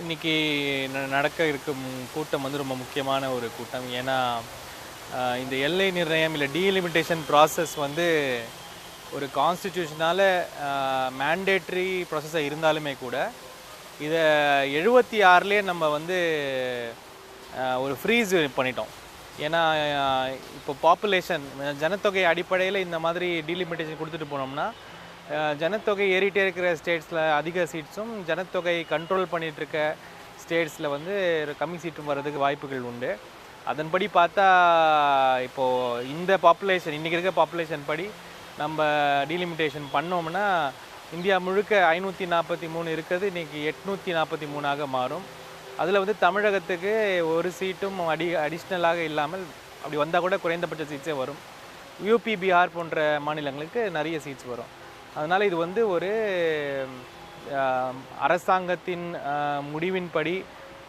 இன்னைக்கு நடக்க இருக்கும் கூட்டம் வந்து ரொம்ப முக்கியமான ஒரு கூட்டம். ஏன்னா இந்த எல்லை நிர்ணயம் இல்லை டீலிமிட்டேஷன் ப்ராசஸ் வந்து ஒரு கான்ஸ்டிடியூஷனால் மேண்டேட்ரி ப்ராசஸாக இருந்தாலுமே கூட இதை 76லேயே நம்ம வந்து ஒரு ஃப்ரீஸ் பண்ணிட்டோம். ஏன்னா இப்போ பாப்புலேஷன் ஜனத்தொகை அடிப்படையில் இந்த மாதிரி டீலிமிட்டேஷன் கொடுத்துட்டு போனோம்னா ஜனத்தொகை ஏறிட்டே இருக்கிற ஸ்டேட்ஸில் அதிக சீட்ஸும் ஜனத்தொகை கண்ட்ரோல் பண்ணிகிட்டு இருக்க ஸ்டேட்ஸில் வந்து கம்மி சீட்டும் வர்றதுக்கு வாய்ப்புகள் உண்டு. அதன்படி பார்த்தா இப்போது இந்த பாப்புலேஷன் இன்றைக்கி இருக்க பாப்புலேஷன் படி நம்ம டீலிமிட்டேஷன் பண்ணோம்னா இந்தியா முழுக்க 543 இருக்கிறது இன்றைக்கி 843ஆக மாறும். அதில் வந்து தமிழகத்துக்கு ஒரு சீட்டும் அடிஷ்னலாக இல்லாமல் அப்படி வந்தால் கூட குறைந்தபட்ச சீட்ஸே வரும். யூபி, பீகார் போன்ற மாநிலங்களுக்கு நிறைய சீட்ஸ் வரும். அதனால் இது வந்து ஒரு அரசாங்கத்தின் முடிவின்படி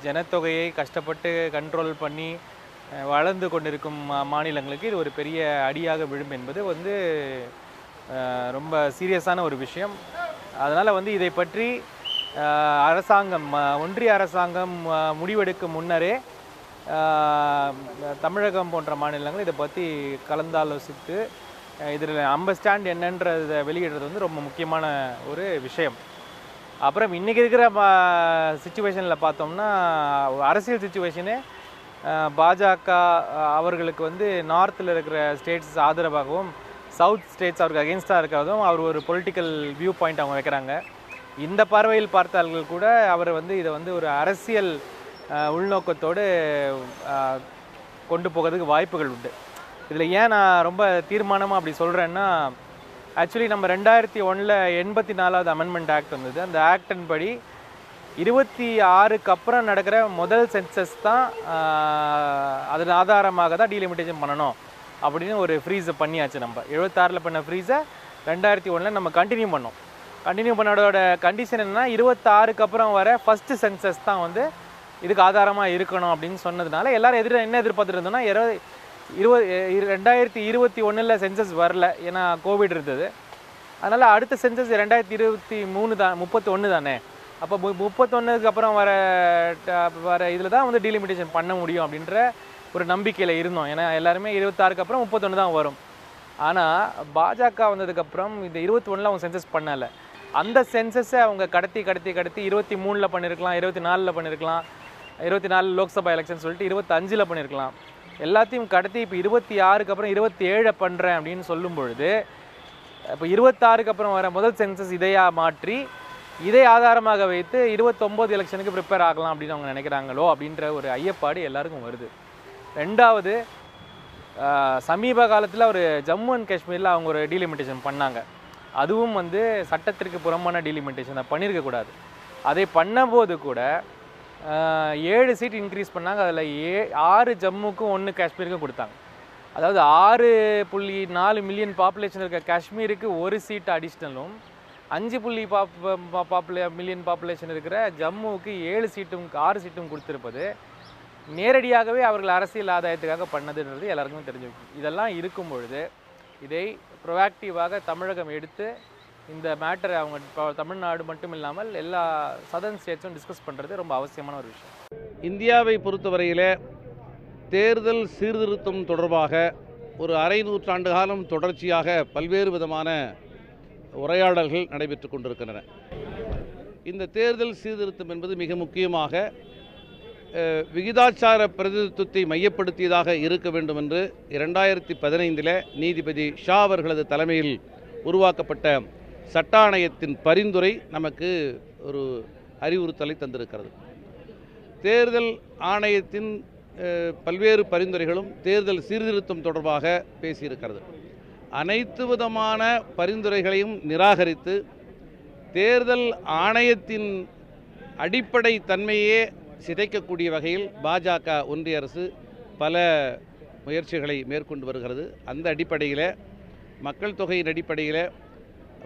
ஜனத்தொகையை கஷ்டப்பட்டு கண்ட்ரோல் பண்ணி வளர்ந்து கொண்டிருக்கும் மாநிலங்களுக்கு இது ஒரு பெரிய அடியாக விழும் என்பது வந்து ரொம்ப சீரியஸான ஒரு விஷயம். அதனால் வந்து இதை பற்றி அரசாங்கம் ஒன்றிய அரசாங்கம் முடிவெடுக்கும் முன்னரே தமிழகம் போன்ற மாநிலங்கள் இதை பற்றி கலந்தாலோசித்து இதில் நம்ம ஸ்டாண்ட் என்னன்றதை வெளியிடுறது வந்து ரொம்ப முக்கியமான ஒரு விஷயம். அப்புறம் இன்றைக்கி இருக்கிற சிச்சுவேஷனில் பார்த்தோம்னா அரசியல் சிச்சுவேஷனே பாஜக அவர்களுக்கு வந்து நார்த்தில் இருக்கிற ஸ்டேட்ஸ் ஆதரவாகவும் சவுத் ஸ்டேட்ஸ் அவருக்கு அகெயின்ஸ்டாக இருக்கிறதும் அவர் ஒரு பொலிட்டிக்கல் வியூ பாயிண்ட் அவங்க வைக்கிறாங்க. இந்த பார்வையில் பார்த்தார்கள் கூட அவர் வந்து இதை வந்து ஒரு அரசியல் உள்நோக்கத்தோடு கொண்டு போகிறதுக்கு வாய்ப்புகள் உண்டு. இதில் ஏன் நான் ரொம்ப தீர்மானமாக அப்படி சொல்கிறேன்னா, ஆக்சுவலி நம்ம 2001 84வது அமெண்ட்மெண்ட் ஆக்ட் வந்தது. அந்த ஆக்டின் படி 26க்கு அப்புறம் நடக்கிற முதல் சென்சஸ் தான் அதன் ஆதாரமாக தான் டீலிமிட்டேஷன் பண்ணணும் அப்படின்னு ஒரு ஃப்ரீஸை பண்ணியாச்சு. நம்ம 76ல் பண்ண ஃப்ரீஸை 2001 நம்ம கண்டினியூ பண்ணோம். கண்டினியூ பண்ணோட கண்டிஷன் என்னென்னா 26க்கு அப்புறம் வர ஃபஸ்ட்டு சென்சஸ் தான் வந்து இதுக்கு ஆதாரமாக இருக்கணும் அப்படின்னு சொன்னதுனால எல்லோரும் என்ன எதிர்பார்த்துட்டு இருந்தோம்னா 2021 சென்சஸ் வரல, ஏன்னா கோவிட் இருந்தது. அதனால் அடுத்த சென்சஸ் 2023 தான், 31 தானே. அப்போ 31க்கு அப்புறம் வர இதில் தான் வந்து டீலிமிட்டேஷன் பண்ண முடியும் அப்படின்ற ஒரு நம்பிக்கையில் இருந்தோம். ஏன்னா எல்லாருமே 26க்கு அப்புறம் 31 தான் வரும். ஆனால் பாஜக வந்ததுக்கப்புறம் இந்த 21ல் அவங்க சென்சஸ் பண்ணலை. அந்த சென்சஸை அவங்க கடத்தி 23ல் பண்ணியிருக்கலாம், 24ல் பண்ணியிருக்கலாம், 24 லோக்சபா எலெக்ஷன் சொல்லிட்டு 25ல் பண்ணியிருக்கலாம். எல்லாத்தையும் கடத்தி இப்போ 26க்கு அப்புறம் 27 பண்ணுறேன் அப்படின்னு சொல்லும் பொழுது இப்போ 26க்கு அப்புறம் வர முதல் சென்சஸ் இதையாக மாற்றி இதை ஆதாரமாக வைத்து 29 எலெக்ஷனுக்கு ப்ரிப்பேர் ஆகலாம் அப்படின்னு அவங்க நினைக்கிறாங்களோ அப்படின்ற ஒரு ஐயப்பாடு எல்லாருக்கும் வருது. ரெண்டாவது, சமீப காலத்தில் ஒரு ஜம்மு அண்ட் காஷ்மீரில் அவங்க ஒரு டீலிமிட்டேஷன் பண்ணாங்க. அதுவும் வந்து சட்டத்திற்கு புறம்பான டீலிமிட்டேஷன் தான், பண்ணியிருக்கக்கூடாது. அதை பண்ணும்போது கூட 7 சீட் இன்க்ரீஸ் பண்ணாங்க. அதில் 6 ஜம்முக்கும் 1 காஷ்மீருக்கும் கொடுத்தாங்க. அதாவது 6.4 மில்லியன் பாப்புலேஷன் இருக்க காஷ்மீருக்கு ஒரு சீட் அடிஷ்னலும் 5 மில்லியன் பாப்புலேஷன் இருக்கிற ஜம்முவுக்கு 6 சீட்டும் கொடுத்துருப்பது நேரடியாகவே அவர்கள் அரசியல் ஆதாயத்துக்காக பண்ணதுன்றது எல்லாருக்குமே தெரிஞ்சு. இதெல்லாம் இருக்கும் பொழுது இதை ப்ரோஆக்டிவாக தமிழகம் எடுத்து இந்த மேட்டரை அவங்க தமிழ்நாடு மட்டும் இல்லாமல் எல்லா சதர்ன் ஸ்டேட்ஸும் டிஸ்கஸ் பண்ணுறது ரொம்ப அவசியமான ஒரு விஷயம். இந்தியாவை பொறுத்தவரையில் தேர்தல் சீர்திருத்தம் தொடர்பாக ஒரு அரை நூற்றாண்டு காலம் தொடர்ச்சியாக பல்வேறு விதமான உரையாடல்கள் நடைபெற்று கொண்டிருக்கின்றன. இந்த தேர்தல் சீர்திருத்தம் என்பது மிக முக்கியமாக விகிதாச்சார பிரதிநிதித்துவத்தை மையப்படுத்தியதாக இருக்க வேண்டும் என்று 2015 நீதிபதி ஷா அவர்களது தலைமையில் உருவாக்கப்பட்ட சட்ட ஆணையத்தின் பரிந்துரை நமக்கு ஒரு அறிவுறுத்தலை தந்திருக்கிறது. தேர்தல் ஆணையத்தின் பல்வேறு பரிந்துரைகளும் தேர்தல் சீர்திருத்தம் தொடர்பாக பேசியிருக்கிறது. அனைத்து விதமான பரிந்துரைகளையும் நிராகரித்து தேர்தல் ஆணையத்தின் அடிப்படை தன்மையே சிதைக்கக்கூடிய வகையில் பாஜக ஒன்றிய அரசு பல முயற்சிகளை மேற்கொண்டு வருகிறது. அந்த அடிப்படையில் மக்கள் தொகையின் அடிப்படையில்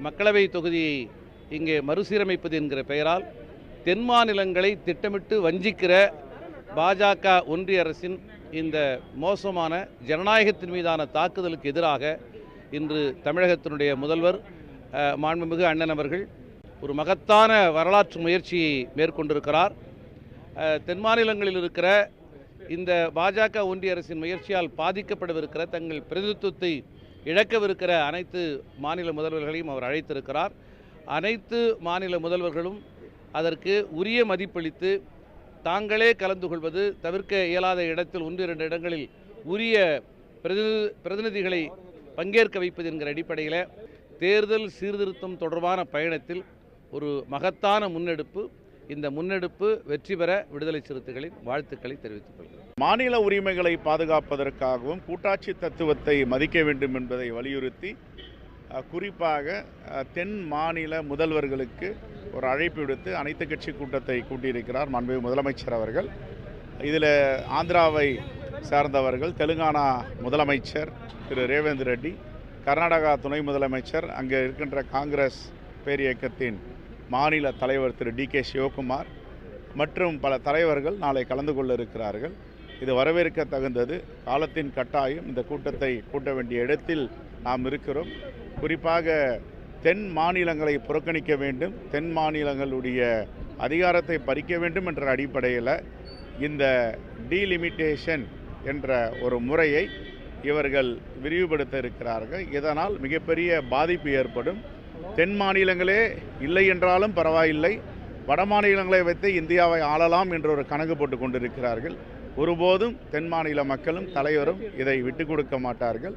மக்களவை தொகுதியை இங்கே மறுசீரமைப்பது என்கிற பெயரால் தென் மாநிலங்களை திட்டமிட்டு வஞ்சிக்கிற பாஜக ஒன்றிய அரசின் இந்த மோசமான ஜனநாயகத்தின் மீதான தாக்குதலுக்கு எதிராக இன்று தமிழகத்தினுடைய முதல்வர் மாண்புமிகு அண்ணன் அவர்கள் ஒரு மகத்தான வரலாற்று முயற்சியை மேற்கொண்டிருக்கிறார். தென் மாநிலங்களில் இருக்கிற இந்த பாஜக ஒன்றிய அரசின் முயற்சியால் பாதிக்கப்படவிருக்கிற தங்கள் பிரதிநிதித்துவத்தை இழக்கவிருக்கிற அனைத்து மாநில முதல்வர்களையும் அவர் அழைத்திருக்கிறார். அனைத்து மாநில முதல்வர்களும் அதற்கு உரிய மதிப்பளித்து தாங்களே கலந்து கொள்வது, தவிர்க்க இயலாத இடத்தில் 1-2 இடங்களில் உரிய பிரதிநிதிகளை பங்கேற்க வைப்பது என்கிற அடிப்படையில் தேர்தல் சீர்திருத்தம் தொடர்பான பயணத்தில் ஒரு மகத்தான முன்னெடுப்பு. இந்த முன்னெடுப்பு வெற்றி பெற விடுதலை சிறுத்தைகளின் வாழ்த்துக்களை தெரிவித்துக் கொள்கிறேன். மாநில உரிமைகளை பாதுகாப்பதற்காகவும் கூட்டாட்சி தத்துவத்தை மதிக்க வேண்டும் என்பதை வலியுறுத்தி குறிப்பாக தென் மாநில முதல்வர்களுக்கு ஒரு அழைப்பு விடுத்து அனைத்து கட்சி கூட்டத்தை கூட்டியிருக்கிறார் மாண்புமிகு முதலமைச்சர் அவர்கள். இதில் ஆந்திராவை சார்ந்தவர்கள், தெலுங்கானா முதலமைச்சர் திரு ரேவந்த் ரெட்டி, கர்நாடகா துணை முதலமைச்சர், அங்கே இருக்கின்ற காங்கிரஸ் பேரியக்கத்தின் மாநில தலைவர் திரு டி.கே. சிவகுமார் மற்றும் பல தலைவர்கள் நாளை கலந்து கொள்ள இருக்கிறார்கள். இது வரவேற்க தகுந்தது. காலத்தின் கட்டாயம் இந்த கூட்டத்தை கூட்ட வேண்டிய இடத்தில் நாம் இருக்கிறோம். குறிப்பாக தென் மாநிலங்களை புறக்கணிக்க வேண்டும், தென் மாநிலங்களுடைய அதிகாரத்தை பறிக்க வேண்டும் என்ற அடிப்படையில் இந்த டீலிமிட்டேஷன் என்ற ஒரு முறையை இவர்கள் விரிவுபடுத்த இருக்கிறார்கள். இதனால் மிகப்பெரிய பாதிப்பு ஏற்படும். தென் மாநிலங்களே இல்லை என்றாலும் பரவாயில்லை, வட மாநிலங்களை வைத்து இந்தியாவை ஆளலாம் என்ற ஒரு கணக்கு போட்டு கொண்டிருக்கிறார்கள். ஒருபோதும் தென் மாநில மக்களும் தலைவரும் இதை விட்டு கொடுக்க மாட்டார்கள்.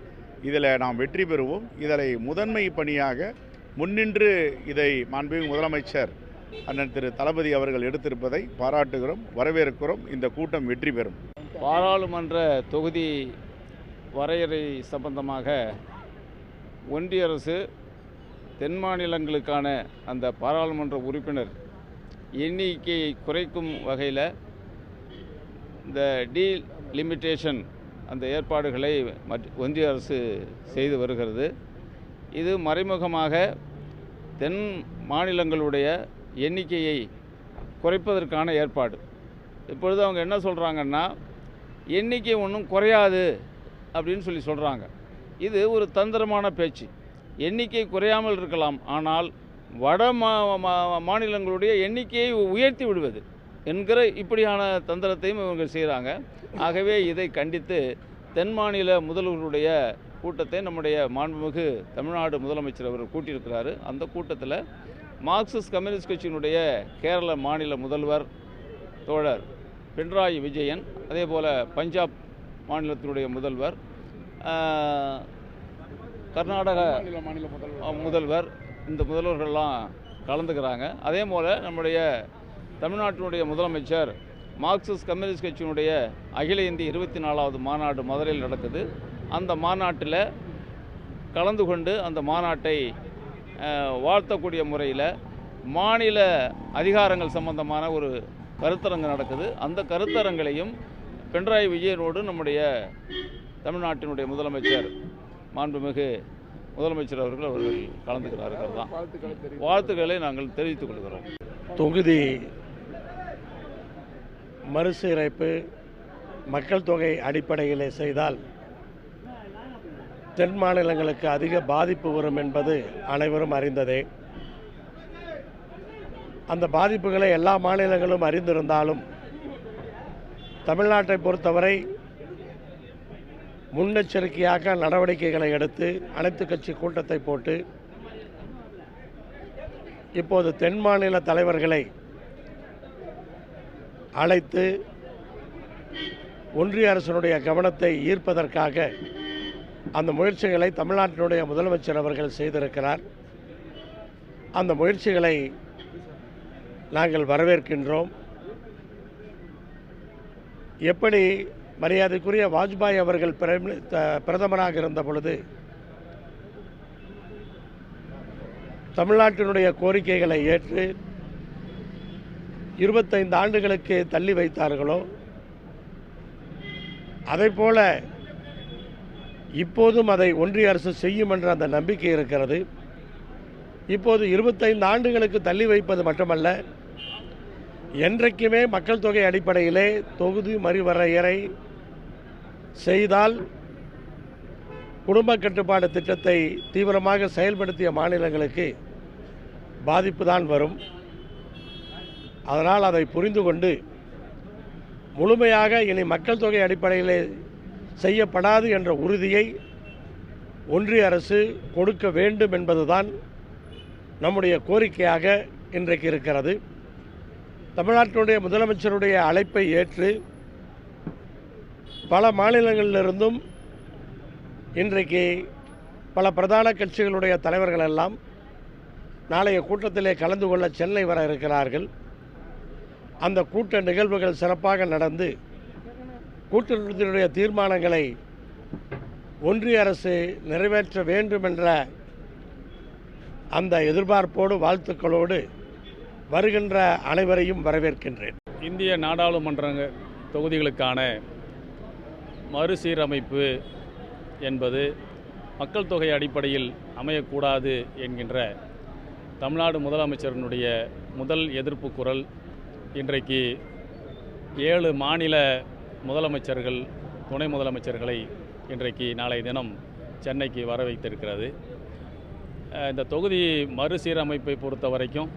இதில் நாம் வெற்றி பெறுவோம். இதனை முதன்மை பணியாக முன்னின்று இதை மாண்புமிகு முதலமைச்சர் அண்ணன் திரு தளபதி அவர்கள் எடுத்திருப்பதை பாராட்டுகிறோம், வரவேற்கிறோம். இந்த கூட்டம் வெற்றி பெறும். பாராளுமன்ற தொகுதி வரையறை சம்பந்தமாக ஒன்றிய அரசு தென் மாநிலங்களுக்கான அந்த பாராளுமன்ற உறுப்பினர் எண்ணிக்கையை குறைக்கும் வகையில் இந்த டீலிமிட்டேஷன் அந்த ஏற்பாடுகளை ஒன்றிய அரசு செய்து வருகிறது. இது மறைமுகமாக தென் மாநிலங்களுடைய எண்ணிக்கையை குறைப்பதற்கான ஏற்பாடு. இப்பொழுது அவங்க என்ன சொல்கிறாங்கன்னா, எண்ணிக்கை ஒன்றும் குறையாது அப்படின்னு சொல்கிறாங்க. இது ஒரு தந்திரமான பேச்சு. எண்ணிக்கை குறையாமல் இருக்கலாம், ஆனால் வட மாநிலங்களுடைய எண்ணிக்கையை உயர்த்தி விடுவது என்கிற இப்படியான தந்திரத்தையும் இவங்க செய்கிறாங்க. ஆகவே இதை கண்டித்து தென் மாநில முதல்வர்களுடைய கூட்டத்தை நம்முடைய மாண்புமிகு தமிழ்நாடு முதலமைச்சர் அவர் கூட்டியிருக்கிறாரு. அந்த கூட்டத்தில் மார்க்சிஸ்ட் கம்யூனிஸ்ட் கட்சியினுடைய கேரள மாநில முதல்வர் தோழர் பினராயி விஜயன், அதே போல் பஞ்சாப் மாநிலத்தினுடைய முதல்வர், கர்நாடக முதல்வர், இந்த முதல்வர்கள்லாம் கலந்துக்கிறாங்க. அதே போல் நம்முடைய தமிழ்நாட்டினுடைய முதலமைச்சர் மார்க்சிஸ்ட் கம்யூனிஸ்ட் கட்சியினுடைய அகில இந்திய 24வது மாநாடு மதுரையில் நடக்குது. அந்த மாநாட்டில் கலந்து கொண்டு அந்த மாநாட்டை வாழ்த்தக்கூடிய முறையில் மாநில அதிகாரங்கள் சம்பந்தமான ஒரு கருத்தரங்கு நடக்குது. அந்த கருத்தரங்களையும் பினராயி விஜயனோடு நம்முடைய தமிழ்நாட்டினுடைய முதலமைச்சர் மாண்புமிகு முதலமைச்சர் அவர்கள் கலந்துக்கிறார்கள் தான். வாழ்த்துக்களை நாங்கள் தெரிவித்துக் கொள்கிறோம். தொகுதி மறுசீரமைப்பு மக்கள் தொகை அடிப்படையிலே செய்தால் தென் மாநிலங்களுக்கு அதிக பாதிப்பு வரும் என்பது அனைவரும் அறிந்ததே. அந்த பாதிப்புகளை எல்லா மாநிலங்களும் அறிந்திருந்தாலும் தமிழ்நாட்டை பொறுத்தவரை முன்னெச்சரிக்கையாக நடவடிக்கைகளை எடுத்து அனைத்து கட்சி கூட்டத்தை போட்டு இப்போது தென் மாநில தலைவர்களை அழைத்து ஒன்றிய அரசினுடைய கவனத்தை ஈர்ப்பதற்காக அந்த முயற்சிகளை தமிழ்நாட்டினுடைய முதலமைச்சர் அவர்கள் செய்திருக்கிறார். அந்த முயற்சிகளை நாங்கள் வரவேற்கின்றோம். எப்படி மரியாதைக்குரிய வாஜ்பாய் அவர்கள் பிரதமராக இருந்த பொழுது தமிழ்நாட்டினுடைய கோரிக்கைகளை ஏற்று 25 ஆண்டுகளுக்கு தள்ளி வைத்தார்களோ, அதைப்போல இப்போதும் அதை ஒன்றிய அரசு செய்யும் என்ற அந்த நம்பிக்கை இருக்கிறது. இப்போது 25 ஆண்டுகளுக்கு தள்ளி வைப்பது மட்டுமல்ல, என்றைக்குமே மக்கள் தொகை அடிப்படையிலே தொகுதி மறுவரையறை செய்தால் குடும்ப கட்டுப்பாடு திட்டத்தை தீவிரமாக செயல்படுத்திய மாநிலங்களுக்கு பாதிப்பு தான் வரும். அதனால் அதை புரிந்து கொண்டு முழுமையாக இனி மக்கள் தொகை அடிப்படையில் செய்யப்படாது என்ற உறுதியை ஒன்றிய அரசு கொடுக்க வேண்டும் என்பதுதான் நம்முடைய கோரிக்கையாக இன்றைக்கு இருக்கிறது. தமிழ்நாட்டினுடைய முதலமைச்சருடைய அழைப்பை ஏற்று பல மாநிலங்களிலிருந்தும் இன்றைக்கு பல பிரதான கட்சிகளுடைய தலைவர்கள் எல்லாம் நாளைய கூட்டத்திலே கலந்து கொள்ள சென்னை வர இருக்கிறார்கள். அந்த கூட்ட நிகழ்வுகள் சிறப்பாக நடந்து கூட்டத்தினுடைய தீர்மானங்களை ஒன்றிய அரசு நிறைவேற்ற வேண்டும் என்ற அந்த எதிர்பார்ப்போடு வாழ்த்துக்களோடு வருகின்ற அனைவரையும் வரவேற்கின்றேன். இந்திய நாடாளுமன்ற தொகுதிகளுக்கான மறுசீரமைப்பு என்பது மக்கள் தொகை அடிப்படையில் அமையக்கூடாது என்கின்ற தமிழ்நாடு முதலமைச்சரினுடைய முதல் எதிர்ப்பு குரல் இன்றைக்கு 7 மாநில முதலமைச்சர்கள் துணை முதலமைச்சர்களை இன்றைக்கு நாளை தினம் சென்னைக்கு வர வைத்திருக்கிறது. இந்த தொகுதி மறுசீரமைப்பை பொறுத்த வரைக்கும்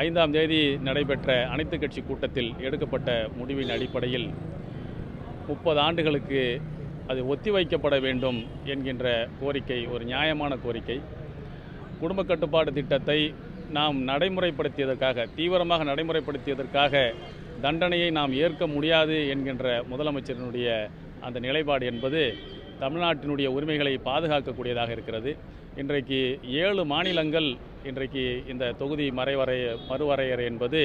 5ஆம் தேதி நடைபெற்ற அனைத்து கட்சி கூட்டத்தில் எடுக்கப்பட்ட முடிவின் அடிப்படையில் 30 ஆண்டுகளுக்கு அது ஒத்திவைக்கப்பட வேண்டும் என்கின்ற கோரிக்கை ஒரு நியாயமான கோரிக்கை. குடும்ப கட்டுப்பாடு திட்டத்தை நாம் நடைமுறைப்படுத்தியதற்காக தீவிரமாக நடைமுறைப்படுத்தியதற்காக தண்டனையை நாம் ஏற்க முடியாது என்கின்ற முதலமைச்சரினுடைய அந்த நிலைப்பாடு என்பது தமிழ்நாட்டினுடைய உரிமைகளை பாதுகாக்கக்கூடியதாக இருக்கிறது. இன்றைக்கு 7 மாநிலங்கள் இன்றைக்கு இந்த தொகுதி மறுவரையறை என்பது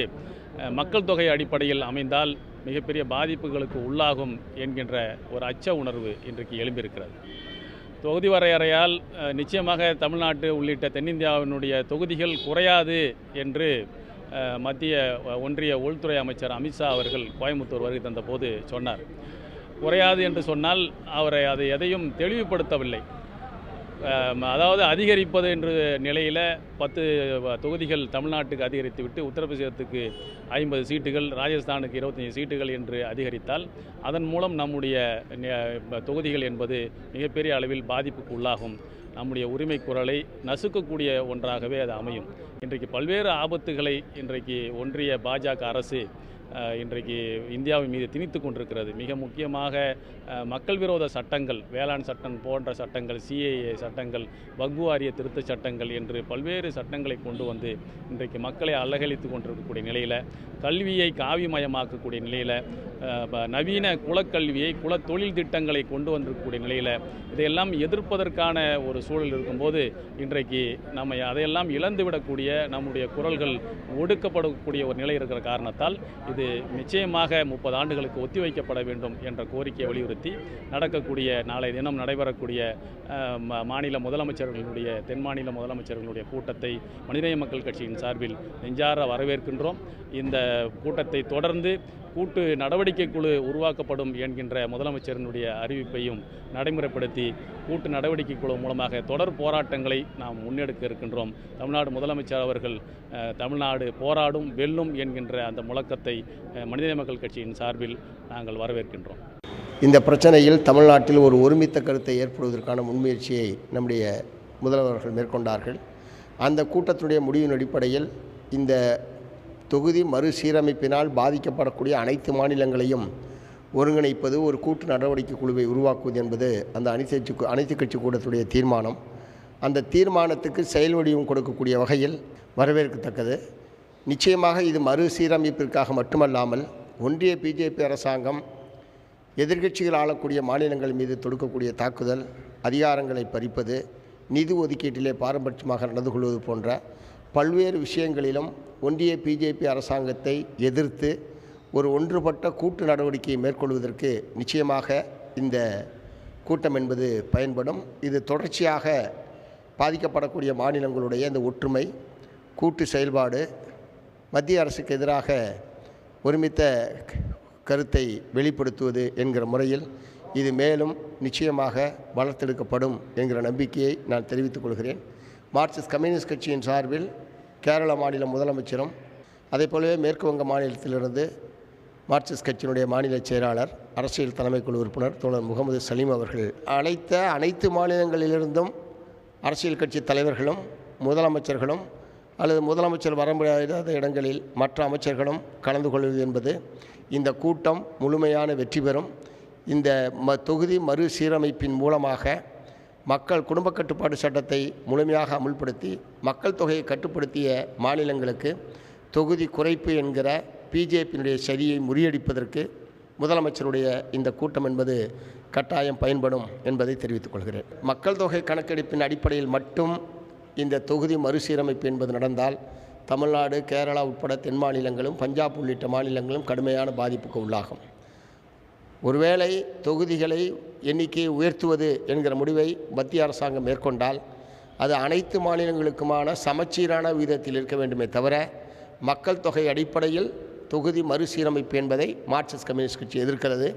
மக்கள் தொகை அடிப்படையில் அமைந்தால் மிகப்பெரிய பாதிப்புகளுக்கு உள்ளாகும் என்கின்ற ஒரு அச்ச உணர்வு இன்றைக்கு எழும்பியிருக்கிறது. தொகுதி வரையறையால் நிச்சயமாக தமிழ்நாட்டு உள்ளிட்ட தென்னிந்தியாவினுடைய தொகுதிகள் குறையாது என்று மத்திய ஒன்றிய உள்துறை அமைச்சர் அமித்ஷா அவர்கள் கோயம்புத்தூர் வருகை தந்த போது சொன்னார். குறையாது என்று சொன்னால் அவரை அதை எதையும் தெளிவுபடுத்தவில்லை. அதாவது அதிகரிப்பது என்ற நிலையில் 10 தொகுதிகள் தமிழ்நாட்டுக்கு அதிகரித்து விட்டு உத்தரப்பிரதேசத்துக்கு 50 சீட்டுகள், ராஜஸ்தானுக்கு 25 சீட்டுகள் என்று அதிகரித்தால் அதன் மூலம் நம்முடைய தொகுதிகள் என்பது மிகப்பெரிய அளவில் பாதிப்புக்கு உள்ளாகும். நம்முடைய உரிமை குரலை நசுக்கக்கூடிய ஒன்றாகவே அது அமையும். இன்றைக்கு பல்வேறு ஆபத்துகளை இன்றைக்கு ஒன்றிய பாஜக அரசு இன்றைக்கு இந்தியாவின் மீது திணித்து கொண்டிருக்கிறது. மிக முக்கியமாக மக்கள் விரோத சட்டங்கள், வேளாண் சட்டம் போன்ற சட்டங்கள், சிஏஏ சட்டங்கள், வக்ஃபு வாரிய திருத்த சட்டங்கள் என்று பல்வேறு சட்டங்களை கொண்டு வந்து இன்றைக்கு மக்களை அலகழித்து கொண்டிருக்கக்கூடிய நிலையில், கல்வியை காவிமயமாக்கக்கூடிய நிலையில், நவீன குலக்கல்வியை குல தொழில் திட்டங்களை கொண்டு வந்திருக்கக்கூடிய நிலையில் இதையெல்லாம் எதிர்ப்பதற்கான ஒரு சூழல் இருக்கும்போது இன்றைக்கு நம்ம அதையெல்லாம் இழந்துவிடக்கூடிய நம்முடைய குரல்கள் ஒடுக்கப்படக்கூடிய ஒரு நிலை இருக்கிற காரணத்தால் இது நிச்சயமாக 30 ஆண்டுகளுக்கு ஒத்திவைக்கப்பட வேண்டும் என்ற கோரிக்கையை வலியுறுத்தி நடக்கக்கூடிய நாளை தினம் நடைபெறக்கூடிய மாநில முதலமைச்சர்களுடைய தென் மாநில முதலமைச்சர்களுடைய கூட்டத்தை மனிதநேய மக்கள் கட்சியின் சார்பில் நெஞ்சார வரவேற்கின்றோம். இந்த கூட்டத்தை தொடர்ந்து கூட்டு நடவடிக்கை குழு உருவாக்கப்படும் என்கின்ற முதலமைச்சரினுடைய அறிவிப்பையும் நடைமுறைப்படுத்தி கூட்டு நடவடிக்கை குழு மூலமாக தொடர் போராட்டங்களை நாம் முன்னெடுக்க இருக்கின்றோம். தமிழ்நாடு முதலமைச்சர் அவர்கள் தமிழ்நாடு போராடும் வெல்லும் என்கின்ற அந்த முழக்கத்தை மனிதநேய மக்கள் கட்சியின் சார்பில் நாங்கள் வரவேற்கின்றோம். இந்த பிரச்சனையில் தமிழ்நாட்டில் ஒரு ஒருமித்த கருத்தை ஏற்படுவதற்கான முன்முயற்சியை நம்முடைய முதல்வர்கள் மேற்கொண்டார்கள். அந்த கூட்டத்துடைய முடிவின் அடிப்படையில் இந்த தொகுதி மறுசீரமைப்பினால் பாதிக்கப்படக்கூடிய அனைத்து மாநிலங்களையும் ஒருங்கிணைப்பது, ஒரு கூட்டு நடவடிக்கை குழுவை உருவாக்குவது என்பது அந்த அனைத்து கட்சி கூட்டத்துடைய தீர்மானம். அந்த தீர்மானத்துக்கு செயல் வடிவம் கொடுக்கக்கூடிய வகையில் வரவேற்கத்தக்கது. நிச்சயமாக இது மறுசீரமைப்பிற்காக மட்டுமல்லாமல் ஒன்றிய பிஜேபி அரசாங்கம் எதிர்க்கட்சிகள் ஆளக்கூடிய மாநிலங்கள் மீது தொடுக்கக்கூடிய தாக்குதல், அதிகாரங்களை பறிப்பது, நிதி ஒதுக்கீட்டிலே பாரபட்சமாக நடந்து கொள்வது போன்ற பல்வேறு விஷயங்களிலும் ஒன்றிய பிஜேபி அரசாங்கத்தை எதிர்த்து ஒரு ஒன்றுபட்ட கூட்டு நடவடிக்கையை மேற்கொள்வதற்கு நிச்சயமாக இந்த கூட்டம் என்பது பயன்படும். இது தொடர்ச்சியாக பாதிக்கப்படக்கூடிய மாநிலங்களுடைய இந்த ஒற்றுமை, கூட்டு செயல்பாடு, மத்திய அரசுக்கு எதிராக ஒருமித்த கருத்தை வெளிப்படுத்துவது என்கிற முறையில் இது மேலும் நிச்சயமாக வளர்த்தெடுக்கப்படும் என்கிற நம்பிக்கையை நான் தெரிவித்துக் கொள்கிறேன். மார்க்சிஸ்ட் கம்யூனிஸ்ட் கட்சியின் சார்பில் கேரள மாநில முதலமைச்சரும் அதேபோலவே மேற்கு வங்க மாநிலத்திலிருந்து மார்க்சிஸ்ட் கட்சியினுடைய மாநில செயலாளர், அரசியல் தலைமைக்குழு உறுப்பினர் தோழர் முகமது சலீம் அவர்கள் அனைத்து மாநிலங்களிலிருந்தும் அரசியல் கட்சி தலைவர்களும் முதலமைச்சர்களும் அல்லது முதலமைச்சர் வர முடியாத இடங்களில் மற்ற அமைச்சர்களும் கலந்து கொள்வது என்பது இந்த கூட்டம் முழுமையான வெற்றி பெறும். இந்த தொகுதி மறுசீரமைப்பின் மூலமாக மக்கள் குடும்ப கட்டுப்பாடு சட்டத்தை முழுமையாக அமுல்படுத்தி மக்கள் தொகையை கட்டுப்படுத்திய மாநிலங்களுக்கு தொகுதி குறைப்பு என்கிற பிஜேபியினுடைய சதியை முறியடிப்பதற்கு முதலமைச்சருடைய இந்த கூட்டம் என்பது கட்டாயம் பயன்படும் என்பதை தெரிவித்துக் கொள்கிறேன். மக்கள் தொகை கணக்கெடுப்பின் அடிப்படையில் மட்டும் இந்த தொகுதி மறுசீரமைப்பு என்பது நடந்தால் தமிழ்நாடு, கேரளா உட்பட தென் மாநிலங்களும் பஞ்சாப் உள்ளிட்ட மாநிலங்களும் கடுமையான பாதிப்புக்கு உள்ளாகும். ஒருவேளை தொகுதிகளை எண்ணிக்கையை உயர்த்துவது என்கிற முடிவை மத்திய அரசாங்கம் மேற்கொண்டால் அது அனைத்து மாநிலங்களுக்குமான சமச்சீரான விகிதத்தில் இருக்க வேண்டுமே தவிர மக்கள் தொகை அடிப்படையில் தொகுதி மறுசீரமைப்பு என்பதை மார்க்சிஸ்ட் கம்யூனிஸ்ட் கட்சி எதிர்க்கிறது.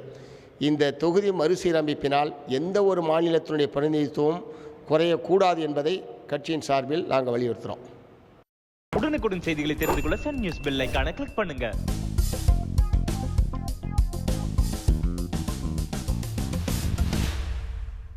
இந்த தொகுதி மறுசீரமைப்பினால் எந்த ஒரு மாநிலத்தினுடைய பிரதிநிதித்துவம் குறையக்கூடாது என்பதை கட்சியின் சார்பில் நாங்கள் வலியுறுத்துகிறோம். உடனுக்குடன் செய்திகளை தெரிந்து கொள்ள சன் நியூஸ் பெல் ஐகானை கிளிக் பண்ணுங்க.